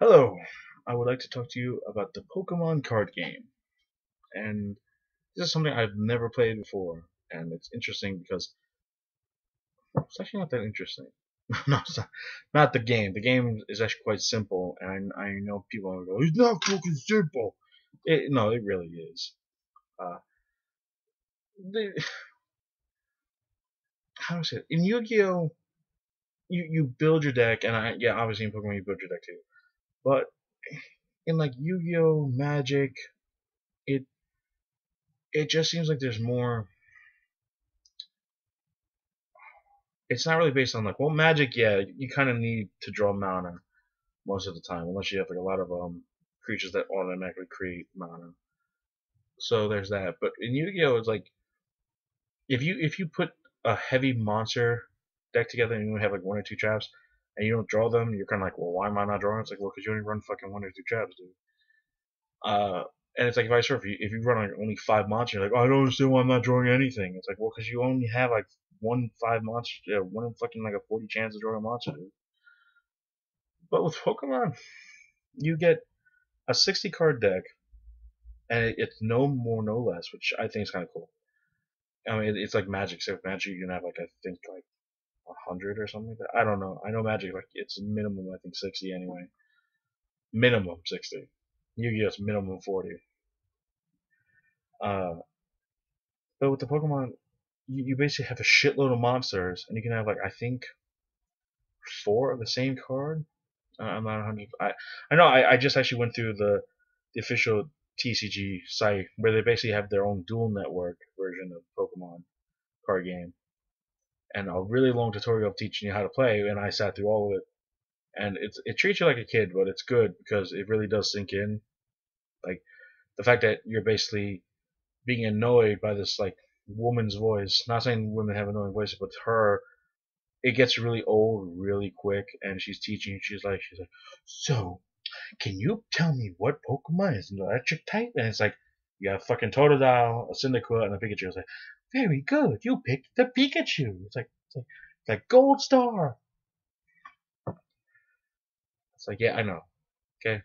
Hello, I would like to talk to you about the Pokemon card game. And this is something I've never played before, and it's interesting because it's actually not that interesting. No, it's not the game. The game is actually quite simple, and I know people are going, "It's not fucking simple." No, it really is. Uh, the, how do I say it? In Yu-Gi-Oh, you build your deck, and yeah, obviously in Pokemon you build your deck too. But in like Yu-Gi-Oh, Magic, it it just seems like there's more. It's not really based on like, well, Magic, yeah, you kind of need to draw mana most of the time, unless you have like a lot of creatures that automatically create mana. So there's that. But in Yu-Gi-Oh, it's like if you put a heavy monster deck together and you only have like one or two traps and you don't draw them, you're kind of like, well, why am I not drawing? It's like, well, because you only run fucking one or two traps, dude. Uh, and it's like vice versa. If you run like only five monsters, you're like, oh, I don't understand why I'm not drawing anything. It's like, well, because you only have like one five monster, yeah, one in fucking like a 40 chance of drawing a monster, dude. But with Pokemon, you get a 60 card deck, and it's no more, no less, which I think is kind of cool. I mean, it's like Magic. So Magic, you can have like I think like 100 or something like that. I don't know. I know Magic like it's minimum I think 60 anyway. Minimum 60. Yu-Gi-Oh's minimum 40. Uh, but with the Pokemon, you basically have a shitload of monsters, and you can have like I think four of the same card. I'm not 100. I know I just actually went through the official TCG site where they basically have their own dual network version of Pokemon card game and a really long tutorial of teaching you how to play. And I sat through all of it, and it treats you like a kid, but it's good because it really does sink in. Like the fact that you're basically being annoyed by this like woman's voice. Not saying women have annoying voices, but her it gets really old really quick, and she's teaching. She's like, so can you tell me what Pokemon is an electric type? And it's like, you have fucking Totodile, a Cyndaquil, and a Pikachu. It's like, very good, you picked the Pikachu. It's like Gold Star. It's like, yeah, I know. Okay.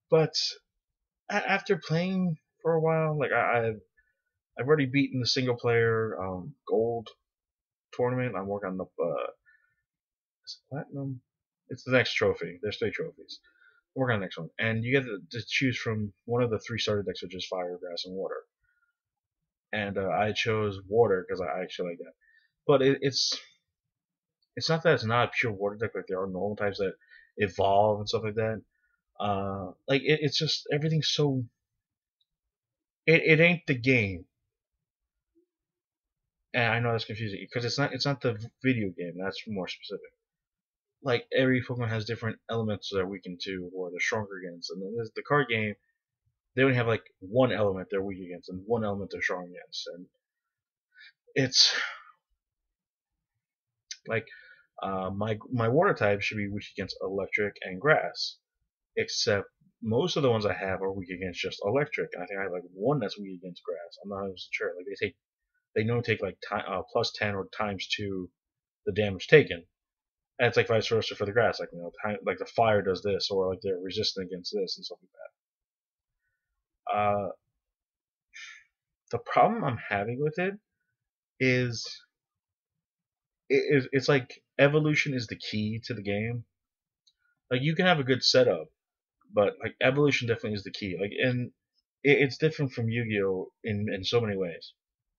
But after playing for a while, like I've already beaten the single player gold tournament. I'm working on the is it platinum. It's the next trophy. There's three trophies. I'm working on the next one, and you get to choose from one of the three starter decks, which is fire, grass, and water. And I chose water because I actually like that. But it's not that it's not a pure water deck like there are normal types that evolve and stuff like that. Like it's just everything's so it ain't the game, and I know that's confusing because it's not the video game. That's more specific. Like every Pokemon has different elements they're weakened to or they're stronger against, and then there's the card game. They only have like one element they're weak against and one element they're strong against, and it's like my water type should be weak against electric and grass, except most of the ones I have are weak against just electric. And I think I have like one that's weak against grass. I'm not 100% sure. Like they know take like plus 10 or times two the damage taken, and it's like vice versa for the grass. Like like the fire does this, or like they're resistant against this and stuff like that. The problem I'm having with it is it's like evolution is the key to the game. Like you can have a good setup, but like evolution definitely is the key. Like and it's different from Yu-Gi-Oh in so many ways,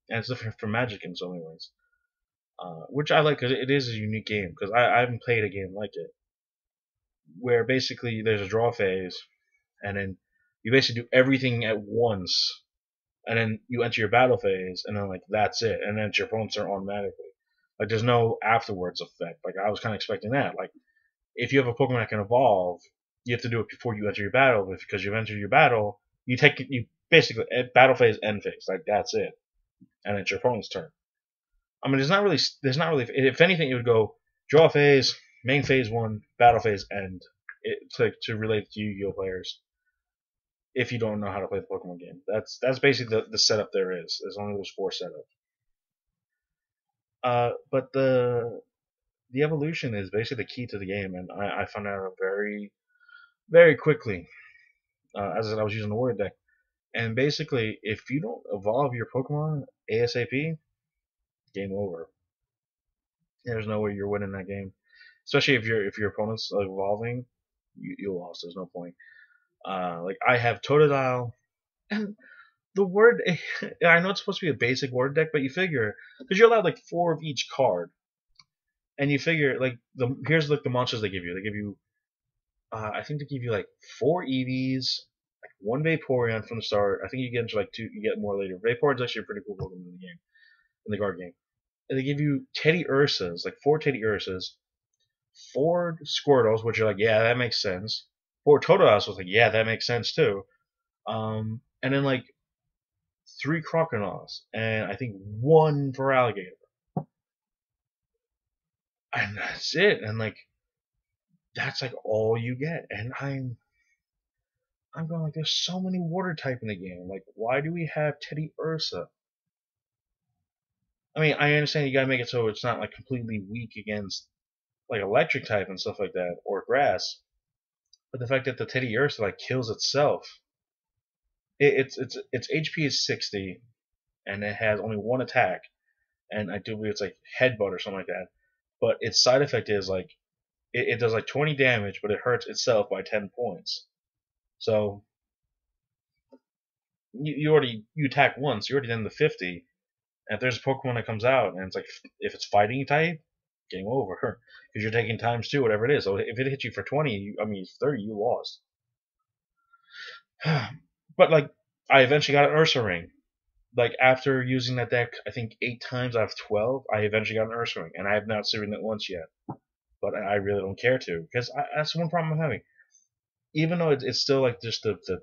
and it's different from Magic in so many ways. Which I like because it is a unique game. Because I haven't played a game like it, where basically there's a draw phase, and then you basically do everything at once, and then you enter your battle phase, and then like that's it, and then your opponents are automatically. Like there's no afterwards effect. Like I was kind of expecting that. Like if you have a Pokemon that can evolve, you have to do it before you enter your battle. But because you've entered your battle, you basically battle phase, end phase. Like that's it, and it's your opponent's turn. I mean, there's not really. If anything, it would go draw phase, main phase one, battle phase end. To relate to Yu-Gi-Oh players, if you don't know how to play the Pokemon game, that's basically the setup there is. There's only those four setups. But the evolution is basically the key to the game, and I found out very, very quickly as I was using the word deck. And basically, if you don't evolve your Pokemon ASAP, game over. There's no way you're winning that game, especially if your opponent's evolving, you lost. There's no point. Like I have Totodile, and the word I know it's supposed to be a basic word deck, but you figure because you're allowed like 4 of each card, and you figure like here's like the monsters they give you. They give you I think they give you like 4 EVs, like 1 Vaporeon from the start. I think you get into like 2, you get more later. Vaporeon's actually a pretty cool Pokemon in the game, in the card game. And they give you Teddy Ursas, like 4 Teddy Ursas, 4 Squirtles, which are like, yeah, that makes sense. 4 Totodas was like, yeah, that makes sense too. And then like 3 Crocodiles, and I think 1 for Alligator. And that's it. And like, that's like all you get. And I'm going like, there's so many water type in the game. Like, why do we have Teddy Ursa? I mean, I understand you gotta make it so it's not like completely weak against like electric type and stuff like that, or grass. But the fact that the Teddy Ursa like kills itself, its HP is 60, and it has only 1 attack, and I do believe it's like headbutt or something like that. But its side effect is like it does like 20 damage, but it hurts itself by 10 points. So you attack once, you're already done the 50. And if there's a Pokemon that comes out and it's like if it's fighting type, game over because you're taking times 2, whatever it is. So if it hits you for 20, I mean 30, you lost. But like I eventually got an Ursaring. Like after using that deck, I think 8 times out of 12, I eventually got an Ursaring, and I have not seen it once yet. But I really don't care to because that's one problem I'm having. Even though it's still like just the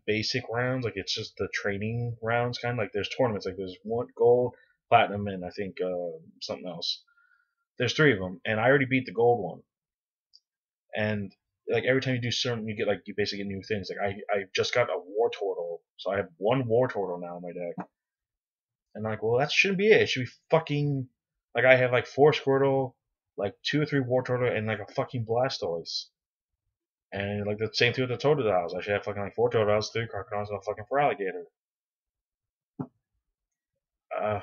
basic rounds, like it's just the training rounds, kind of like there's tournaments, like there's 1 gold, platinum, and I think something else. There's 3 of them, and I already beat the gold one. And like every time you do certain, you get like you basically get new things. Like I just got a War Turtle, so I have 1 War Turtle now in my deck. And I'm like, well, that shouldn't be it. It should be fucking like I have like 4 Squirtle, like 2 or 3 War Turtle, and like a fucking Blastoise. And like the same thing with the Totodiles. I should have fucking like 4 Totodiles, 3 Crocodiles, and a fucking Feraligatr. Uh,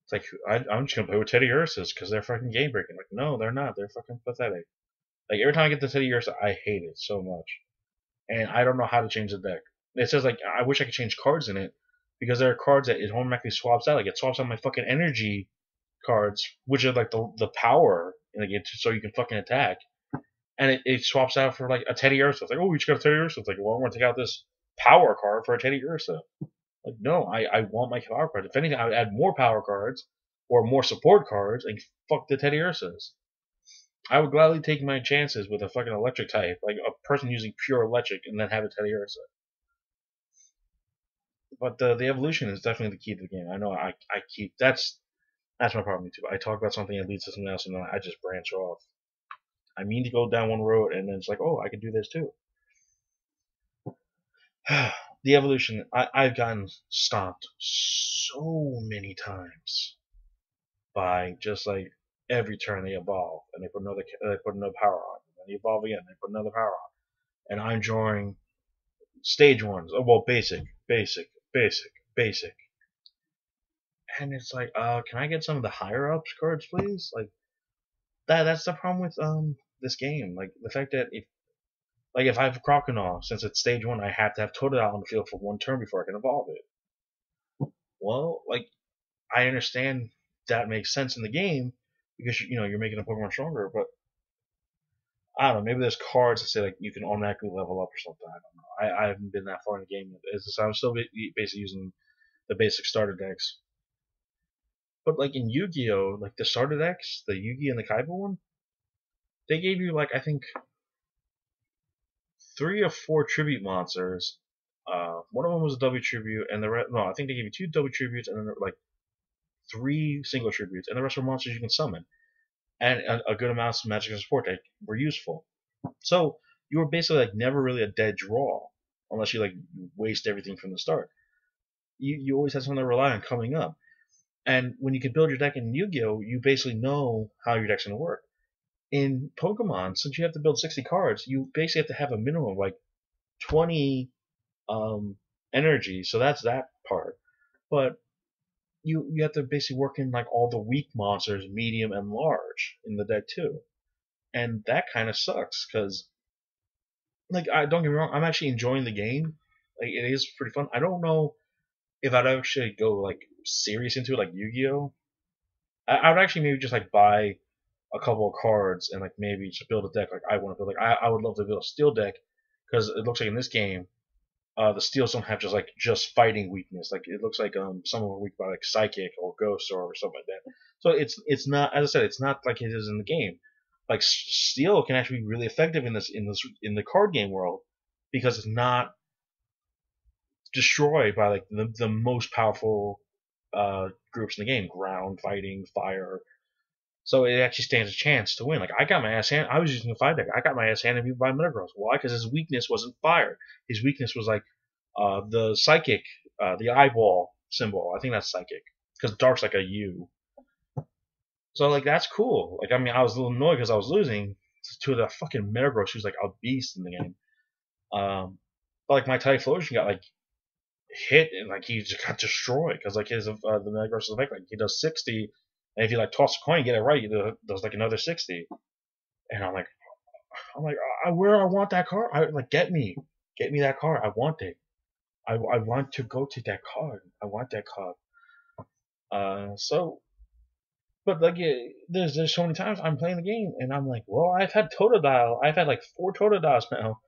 it's like I'm just gonna play with Teddy Ursas because they're fucking game breaking. Like, no, they're not. They're fucking pathetic. Like every time I get the Teddy Ursa, I hate it so much, and I don't know how to change the deck. It says like I wish I could change cards in it because there are cards that it automatically swaps out. Like it swaps out my fucking energy cards, which are like the power in the game, so you can fucking attack. And it swaps out for like a Teddy Ursa. It's like, oh, we just got a Teddy Ursa. It's like, well, I'm going to take out this power card for a Teddy Ursa. Like, no, I want my power cards. If anything, I would add more power cards or more support cards and fuck the Teddy Ursas. I would gladly take my chances with a fucking electric type, like a person using pure electric and then have a Teddy Ursa. But the evolution is definitely the key to the game. I know I keep that's my problem too. I talk about something that leads to something else and then I just branch off. I mean to go down one road and then it's like, oh, I can do this too. The evolution, I've gotten stomped so many times by just like every turn they evolve and they put another power on, and they evolve again, they put another power on, and I'm drawing stage ones. Oh, well, basic, and it's like, can I get some of the higher ups cards, please? Like that's the problem with this game. Like the fact that if I have Crocodile, since it's stage 1, I have to have Totodile on the field for 1 turn before I can evolve it. Well, like I understand that makes sense in the game because you're making a Pokemon stronger, but I don't know. Maybe there's cards that say like you can automatically level up or something. I don't know. I haven't been that far in the game yet. I'm still basically using the basic starter decks. But like in Yu-Gi-Oh, like the starter decks, the Yugi and the Kaiba one, they gave you like I think 3 or 4 tribute monsters. One of them was a W tribute, and I think they gave you 2 W tributes, and then like 3 single tributes, and the rest were monsters you can summon, and a good amount of magic and support that were useful. So you were basically like never really a dead draw, unless you like waste everything from the start. You always had something to rely on coming up. And when you can build your deck in Yu-Gi-Oh, you basically know how your deck's gonna work. In Pokemon, since you have to build 60 cards, you basically have to have a minimum of like 20 um, energy. So that's that part. But you have to basically work in like all the weak monsters, medium and large, in the deck too. And that kind of sucks because like I don't get me wrong, I'm actually enjoying the game. Like it is pretty fun. I don't know if I'd actually go like serious into it like Yu-Gi-Oh. I would actually maybe just like buy a couple of cards and like maybe just build a deck like I want to build. Like I would love to build a steel deck because it looks like in this game, the steels don't have just fighting weakness. Like it looks like some of them are weak by like psychic or ghost or something like that. So it's not, as I said, it's not like it is in the game. Like steel can actually be really effective in the card game world because it's not destroyed by like the most powerful groups in the game: ground, fighting, fire. So it actually stands a chance to win. Like I got my ass handed. I was using a 5 deck. I got my ass handed by Metagross. Why? Because his weakness wasn't fire. His weakness was like the psychic, the eyeball symbol. I think that's psychic because dark's like a U. So like that's cool. Like I mean, I was a little annoyed because I was losing to the fucking Metagross, who's like a beast in the game. But like my Typhlosion got like hit and like he just got destroyed because like his the Metagross effect, like he does 60, and if you like toss a coin, you get it right, he does like another 60. And I'm like, where I want that card? I like get me that card. I want it. I want to go to that card. I want that card. So, but like, there's so many times I'm playing the game and I'm like, well, I've had Totodile. I've had like 4 Totodiles now,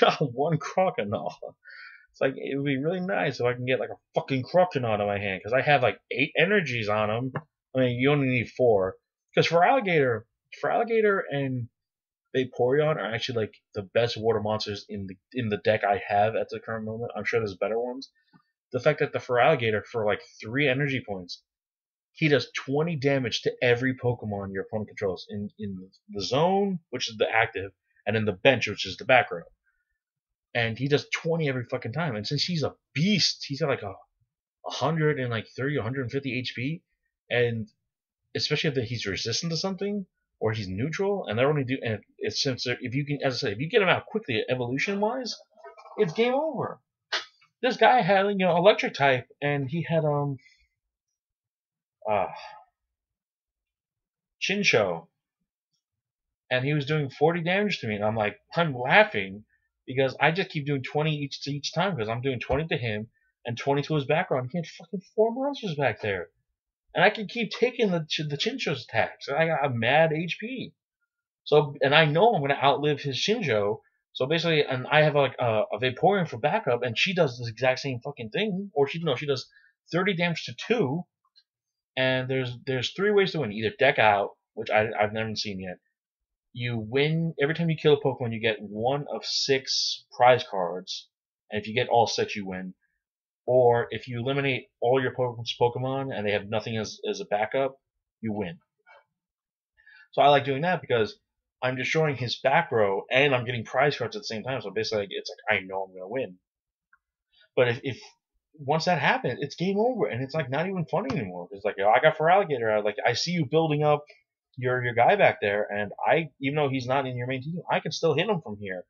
not one Crocodile. It's like it would be really nice if I can get like a fucking Crocodile out of my hand because I have like 8 energies on them. I mean, you only need 4 because for alligator and Vaporeon are actually like the best water monsters in the deck I have at the current moment. I'm sure there's better ones. The fact that the Feraligatr for like 3 energy points, he does 20 damage to every Pokemon your opponent controls in the zone, which is the active, and in the bench, which is the back row. And he does 20 every fucking time. And since he's a beast, he's got like a 130, 150 HP, and especially if he's resistant to something or he's neutral, and they're only do and it's since if you can, as I said, if you get him out quickly evolution wise, it's game over. This guy had electric type, and he had uh Chincho, and he was doing 40 damage to me, and I'm laughing because I just keep doing 20 each time because I'm doing 20 to him and 20 to his background. He had fucking 4 monsters back there, and I can keep taking the Chincho's attacks. And I got a mad HP. So, and I know I'm going to outlive his Shinjo. So basically, and I have like a Vaporeon for backup, and she does the exact same fucking thing. Or she does 30 damage to 2. And there's 3 ways to win. Either deck out, which I've never seen yet. You win every time you kill a Pokemon. You get 1 of 6 prize cards, and if you get all 6, you win. Or if you eliminate all your Pokemon and they have nothing as a backup, you win. So I like doing that because I'm destroying his back row and I'm getting prize cards at the same time. So basically, it's like I know I'm gonna win. But if once that happens, it's game over and it's like not even funny anymore. It's like, I got Feraligatr. Like I see you building up your guy back there, and even though he's not in your main team, I can still hit him from here.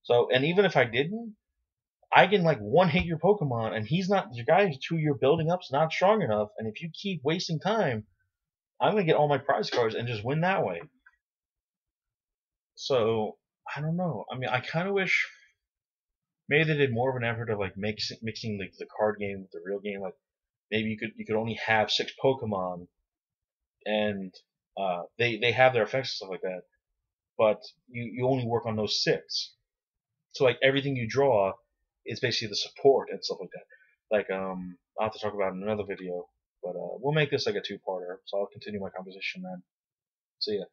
So, and even if I didn't, I can like one hit your Pokemon, and he's not your guy who you're building up's not strong enough. And if you keep wasting time, I'm gonna get all my prize cards and just win that way. So I don't know. I mean, I kind of wish maybe they did more of an effort of like mixing like the card game with the real game. Like maybe you could only have 6 Pokemon, and they have their effects and stuff like that, but you only work on those 6. So like everything you draw is basically the support and stuff like that. Like I'll have to talk about it in another video, but we'll make this like a 2-parter. So I'll continue my composition then. See ya.